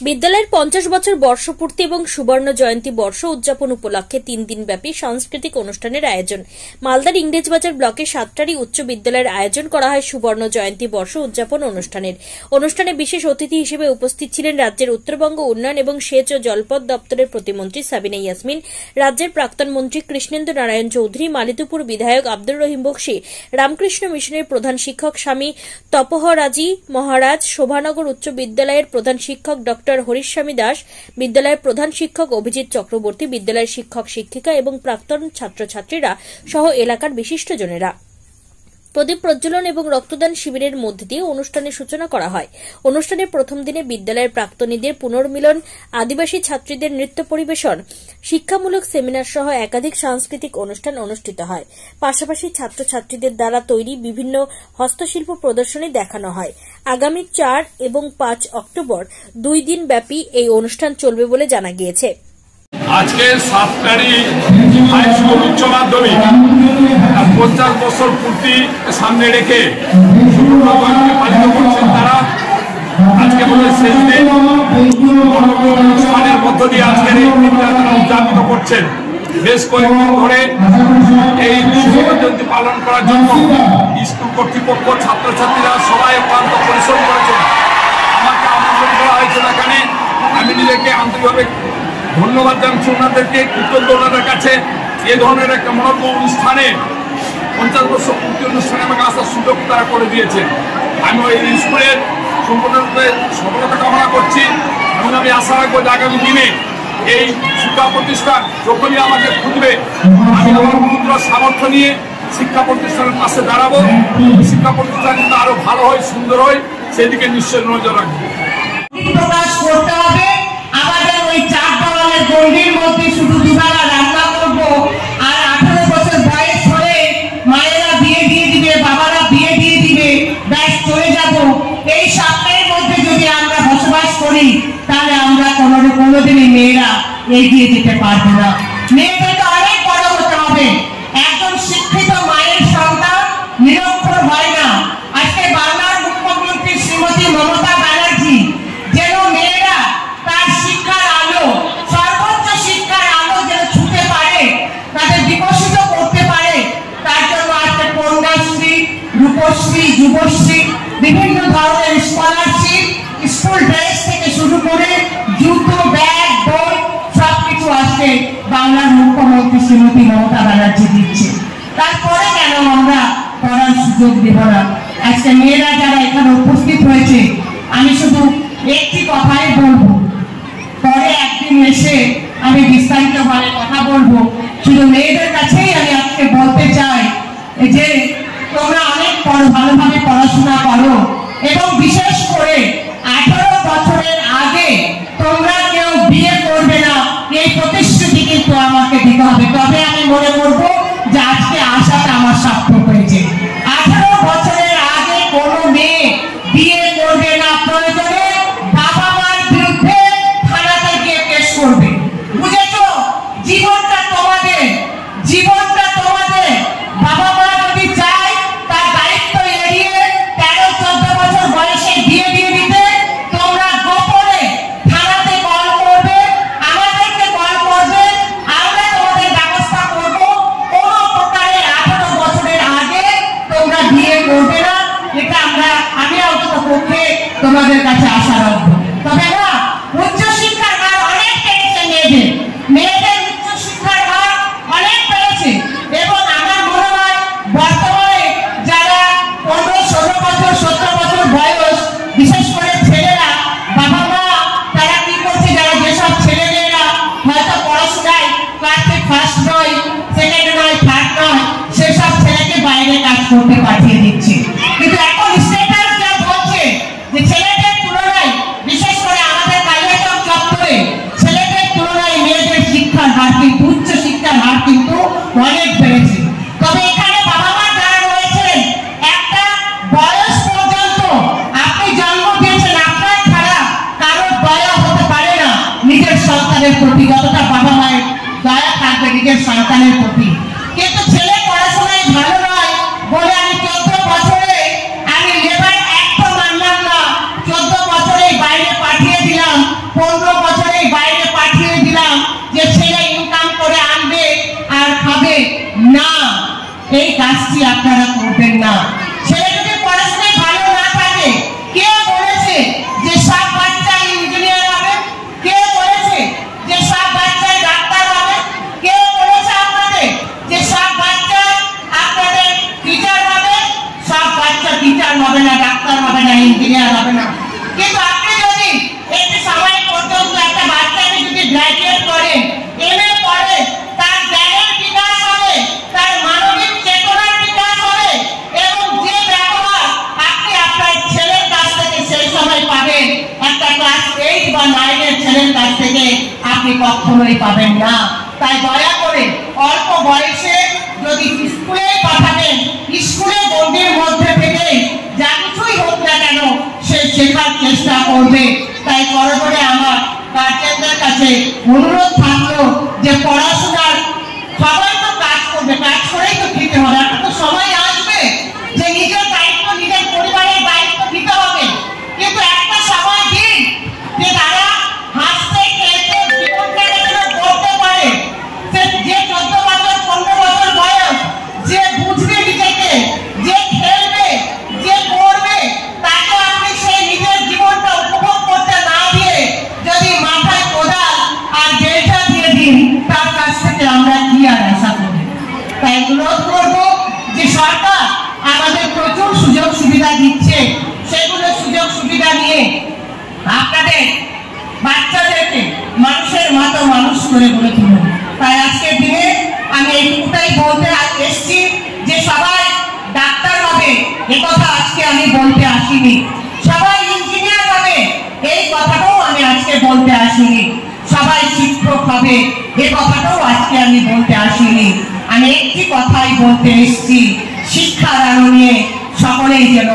বিদ্যালয়ের 50 বছর বর্ষপূর্তি এবং সুবর্ণ জয়ন্তী বর্ষ উদযাপন উপলক্ষে 3 দিনব্যাপী সাংস্কৃতিক অনুষ্ঠানের আয়োজন। মালদার ইংরেজবাজার ব্লকের সাতটারি উচ্চ বিদ্যালয়ের আয়োজন করা হয় সুবর্ণ জয়ন্তী বর্ষ উদযাপন অনুষ্ঠানে বিশেষ অতিথি হিসেবে উপস্থিত ছিলেন রাজ্যের উত্তরবঙ্গ উন্নয়ন এবং সেচ ও জলপথ দপ্তরের প্রতিমন্ত্রী সাবিনা ইয়াসমিন, রাজ্যের প্রাক্তন মন্ত্রী কৃষ্ণেন্দু নারায়ণ চৌধুরী, মালিতুপুর বিধায়ক আব্দুর রহিম বক্সী, রামকৃষ্ণ মিশনের প্রধান শিক্ষক স্বামী তপহরাজি মহারাজ, শোভানগর উচ্চ বিদ্যালয়ের প্রধান শিক্ষক ডক্টর হরিস্বামী দাস, বিদ্যালয়ের প্রধান শিক্ষক অভিজিৎ চক্রবর্তী, বিদ্যালয়ের শিক্ষক শিক্ষিকা এবং প্রাক্তন ছাত্রছাত্রীরা সহ এলাকার বিশিষ্টজনেরা। প্রদীপ প্রজ্বলন এবং রক্তদান শিবিরের মধ্যে দিয়ে অনুষ্ঠানের সূচনা করা হয়। অনুষ্ঠানের প্রথম দিনে বিদ্যালয়ের প্রাক্তনীদের পুনর্মিলন, আদিবাসী ছাত্রীদের নৃত্য পরিবেশন, শিক্ষামূলক সেমিনার সহ একাধিক সাংস্কৃতিক অনুষ্ঠান অনুষ্ঠিত হয়। পাশাপাশি ছাত্রছাত্রীদের দ্বারা তৈরি বিভিন্ন হস্তশিল্প প্রদর্শনী দেখানো হয়। আগামী 4 এবং 5 অক্টোবর 2 দিন ব্যাপী এই অনুষ্ঠান চলবে বলে জানা গিয়েছে। আজকে সাতটারি হাই স্কুল উচ্চ মাধ্যমিক 50 বছর পূর্তি সামনে রেখে পালিত করছেন তারা। আজকে বলে শেষ দিন অনুষ্ঠানের মধ্য দিয়ে আজকের এই দিনটা তারা উদযাপিত করছেন। বেশ কয়েকদিন ধরে এই সুবর্ণ জয়ন্তী পালন করার জন্য স্কুল কর্তৃপক্ষ, ছাত্রছাত্রীরা সবাই অক্লান্ত পরিশ্রম করেছেন। আমাকে আমন্ত্রণ করা হয়েছিল এখানে। আমি নিজেকে আন্তরিকভাবে ধন্যবাদ জানাচ্ছি ওনাদেরকে, কৃতজ্ঞ ওনাদের কাছে। এ ধরনের একটা মনোজ্ঞ অনুষ্ঠানে 50 বছর পূর্তি অনুষ্ঠানে আমাকে আসার সুযোগ তারা করে দিয়েছেন। আমি ওই স্কুলের সম্পূর্ণরূপে সফলতা কামনা করছি এবং আমি আশা রাখবো যে আগামী দিনে এই শিক্ষা প্রতিষ্ঠান যখনই আমাকে খুঁজবে, আমি আমার ক্ষুদ্র সামর্থ্য নিয়ে শিক্ষা প্রতিষ্ঠানের পাশে দাঁড়াবো। শিক্ষা প্রতিষ্ঠান কিন্তু আরো ভালো হয়, সুন্দর হয়, সেদিকে নিশ্চয়ই নজর রাখবো। প্রকাশ করতে হবে। আমাদের ওই 4 দেওয়ালের গণ্ডির মধ্যে শুধু দুবেলা রান্না করবো আর 18 বছর বয়স হলে মায়েরা বিয়ে দিয়ে দিবে, বাবারা বিয়ে দিয়ে দিবে, ব্যাস চলে যাব। এই সপ্তাহের মধ্যে যদি আমরা বসবাস করি তাহলে আমরা কোনোদিনই মেয়েরা এগিয়ে যেতে পারবো না। মেয়েদেরকে অনেক বড় হতে হবে। একজন শিক্ষিত মায়ের সন্তান নিরক্ষর হয় না। আজকে বাংলার মুখ্যমন্ত্রী শ্রীমতী মমতা ব্যানার্জি যেন মেয়েরা তার শিক্ষার আলো, সর্বোচ্চ শিক্ষার আলো যেন ছুঁতে পারে, তাদের বিকশিত করতে পারে, তার জন্য আজকে কন্যাশ্রী, রূপশ্রী, যুবশ্রী, বিভিন্ন ধরনের স্কলারশিপ, স্কুল ড্রেস থেকে শুরু করে জুতো, ব্যাগ, বই সবকিছু আজকে বাংলার মুখ্যমন্ত্রী শ্রীমতী মমতা ব্যানার্জি দিচ্ছে। তারপরে কেন আমরা পড়ার সুযোগ দেব না? আজকে মেয়েরা যারা এখানে উপস্থিত হয়েছে, আমি শুধু একটি কথাই বলবো, পরে একদিন এসে আমি বিস্তারিতভাবে কথা বলবো। শুধু মেয়েদের কাছেই আমি আজকে বলতে চাই যে তোমরা অনেক ভালোভাবে পড়াশোনা করো এবং বিশেষ করে 18 বছরের আগে তোমরা কেউ বিয়ে করবে না, এই প্রতিশ্রুতি কিন্তু আমাকে দিতে হবে। তবে আমি মনে করবো যে আজকে আশাটা আমার সার্থক হয়েছে। 18 বছরের আগে কোনো মেয়ে বিয়ে করবে না, প্রয়োজনে বাবা মার বিরুদ্ধে থানাতে গিয়ে কেস করবে। বুঝেছো? জীবনটা তোমাদের, জীবনটা তোমাদের। বাবা মা যদি চায় তার দায়িত্ব এড়িয়ে 13-14 বছর বয়সে বিয়ে দিয়ে দিতে, তোমরা গোপনে থানাতে কল করবে, আমাদেরকে কল করবে, আমরা তোমাদের ব্যবস্থা করব। কোনো প্রকারে 18 বছরের আগে তোমরা বিয়ে করবে না, এটা আমি অন্তত পক্ষে তোমাদের কাছে আশা রাখবো। তবে না, উচ্চশিক্ষার হার অনেক বেড়েছে, মেয়েদের উচ্চশিক্ষার হার অনেক বেড়েছে এবং আমার মনে হয় বর্তমানে যারা 15-16 বছর, 17 বছর বয়স, বিশেষ করে ছেলেরা, বাবা মা তারা কি করছে, যারা যেসব ছেলে মেয়েরা হয়তো পড়াশোনায় ক্লাসে ফার্স্ট নয়, সেকেন্ড নয়, থার্ড নয়, সেসব ছেলেকে বাইরে কাজ করতে পাঠিয়ে দিচ্ছে। কিন্তু এখন স্টেটাস যা বলছে যে ছেলেদের তুলনায়, বিশেষ করে আমাদের কালিয়াচক চত্বরে ছেলেদের তুলনায় মেয়েদের শিক্ষার হার কিন্তু, উচ্চ শিক্ষার হার কিন্তু অনেক বেড়েছে। তবে এখানে বাবা মা যারা রয়েছেন, একটা বয়স পর্যন্ত আপনি জন্ম দিয়েছেন, আপনার ছাড়া কারোর দয়া হতে পারে না নিজের সন্তানের প্রতি, যতটা বাবা মায়ের দয়া থাকবে নিজের সন্তানের প্রতি। কিন্তু ছেলে পড়াশোনায় ভালো নয় বলে আমি 14 বছরে আমি লেবার একটা মানলাম না, 14 বছরে বাইরে পাঠিয়ে দিলাম। 15 বছরে বাইরে পাঠিয়ে দিলাম যে ছেলে ইনকাম করে আনবে আর খাবে না, এই কাজটি আপনারা করবেন না। ছেলে যদি পড়াশোনায় ভালো না থাকে, কে বলেছে যে সব বাচ্চা ইঞ্জিনিয়ার হবে? কে বলেছে যে সব বাচ্চা ডাক্তার হবে? কে বলেছে আপনাদের যে সব বাচ্চা আপনাদের টিচার হবে? সব বাচ্চা টিচার হবে না, ডাক্তার হবে না, ইঞ্জিনিয়ার হবে না। কিন্তু আপনি যদি একটি সময় পর্যন্ত একটা বাচ্চাকে যদি গ্রাজুয়েট করেন, এমএ পড়ে, তার জ্ঞানের বিকাশ হবে, তার মানবিক চেতনার বিকাশ হবে, এবং যে ব্যবহার আপনি আপনার ছেলের কাছ থেকে সেই সময় পাবেন, একটা ক্লাস 8 বা 9 এর ছেলের কাছ থেকে আপনি কখনোই পাবেন না। তাই দয়া করে অল্প বয়সে যদি স্কুলে পাঠাবেন, স্কুলে গণ্ডির মধ্যে থেকে যা কিছুই হোক না কেন সে শেখার চেষ্টা করবে। তাই করজোড়ে আমার গার্জেনদের কাছে অনুরোধ থাকলো যে পড়াশোনার সবাই তো কাজ করবে, কাজ করেই তো খেতে হবে। একটা তো সময় আসবে যে নিজের দায়িত্ব, নিজের পরিবারের দায়িত্ব দিতে হবে, কিন্তু একটা সময় দিন যে তারা হাসতে খেলতে জীবনটাকে যেন করতে পারে। যে 14 বছর 15 বছর বয়স, যে বুঝবে নিজেকে, যে খেলবে, যে করবে, তাকে আপনি সেই নিজের জীবনটা উপভোগ করতে না দিয়ে যদি মাথায় কোদাল আর বেলটা দিয়ে দিন, তার কাছ থেকে আমরা কি আর আশা করি? তাই অনুরোধ করবো যে সরকার আমাদের প্রচুর সুযোগ সুবিধা দিচ্ছে, সেগুলো সুযোগ সুবিধা নিয়ে আপনাদের বাচ্চাদেরকে মানুষের মতো মানুষ করে গড়ে তুলুন। তাই আজকের দিনে আমি এইটুকুটাই বলতে এসেছি যে সবাই ডাক্তার হবে এ কথা আজকে আমি বলতে আসিনি, সবাই ইঞ্জিনিয়ার হবে এই কথাটাও আমি আজকে বলতে আসিনি, সবাই শিক্ষক হবে এ কথাটাও আজকে আমি বলতে আসিনি। আমি একটি কথাই বলতে এসেছি, শিক্ষার আলো নিয়ে সকলেই যেন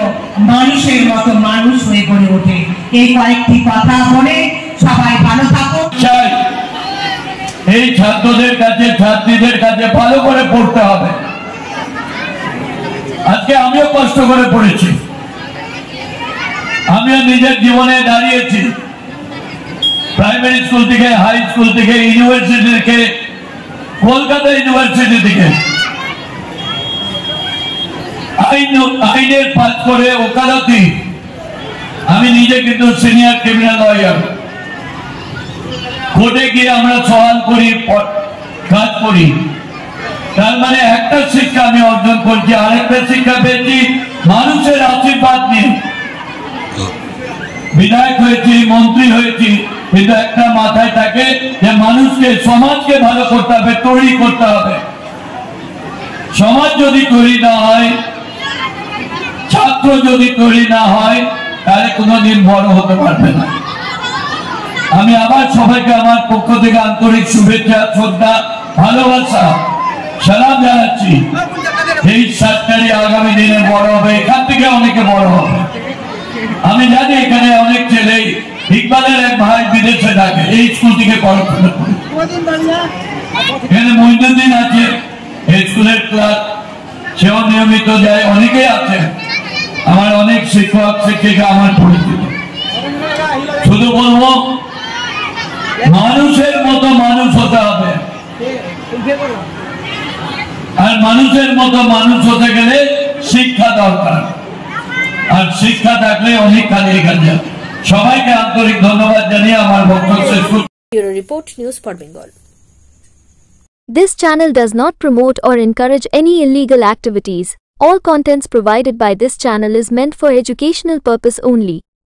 মানুষের মতো মানুষ হয়ে গড়ে ওঠে। এই কয়েকটি কথা বলে সবাই ভালো থাকুন। এই ছাত্রদের কাছে, ছাত্রীদের কাছে ভালো করে পড়তে হবে। আজকে আমিও কষ্ট করে পড়েছি, আমিও নিজের জীবনে দাঁড়িয়েছি। প্রাইমারি স্কুল থেকে, হাই স্কুল থেকে, ইউনিভার্সিটি থেকে, কলকাতা ইউনিভার্সিটি থেকে আইনের পাস করে ওকালতি। আমি নিজে কিন্তু সিনিয়র ক্রিমিনাল লয়ার। কোর্টে গিয়ে আমরা সওয়াল করি, কাজ করি। তার মানে একটা শিক্ষা আমি অর্জন করছি, আরেকটা শিক্ষা পেয়েছি মানুষের আশীর্বাদ নিয়ে। বিধায়ক হয়েছি, মন্ত্রী হয়েছি, কিন্তু একটা মাথায় থাকে যে মানুষকে, সমাজকে ভালো করতে হবে, তৈরি করতে হবে। সমাজ যদি তৈরি না হয়, ছাত্র যদি তৈরি না হয়, তাহলে কোনোদিন বড় হতে পারবে না। আমি আবার সবাইকে আমার পক্ষ থেকে আন্তরিক শুভেচ্ছা, শ্রদ্ধা, ভালোবাসা, সালাম জানাচ্ছি। এই ছাত্রী আগামী দিনে বড় হবে, এখান থেকে অনেকে বড় হবে। আমি জানি এখানে অনেক ছেলে, ইকবালের এক ভাই বিদেশে থাকে, এই স্কুল থেকে পড়াশোনা করে। এখানে মহিউদ্দিন আছে, এই স্কুলের ক্লাস, সেও নিয়মিত যায়। অনেকেই আছে, আমার অনেক শিক্ষক শিক্ষিকা আমার পরিচিত। শুধু বলবো মানুষের মতো মানুষ হতে হবে, আর মানুষের মতো মানুষ হতে গেলে শিক্ষা দরকার, আর শিক্ষা থাকলে অনেক কাজে এগিয়ে যাবে। সবাইকে আন্তরিক ধন্যবাদ জানিয়ে আমার বক্তব্য শেষ করছি। Bureau report, news for Bengal. This channel does not promote or encourage any illegal activities. All contents provided by this channel is meant for educational purpose only.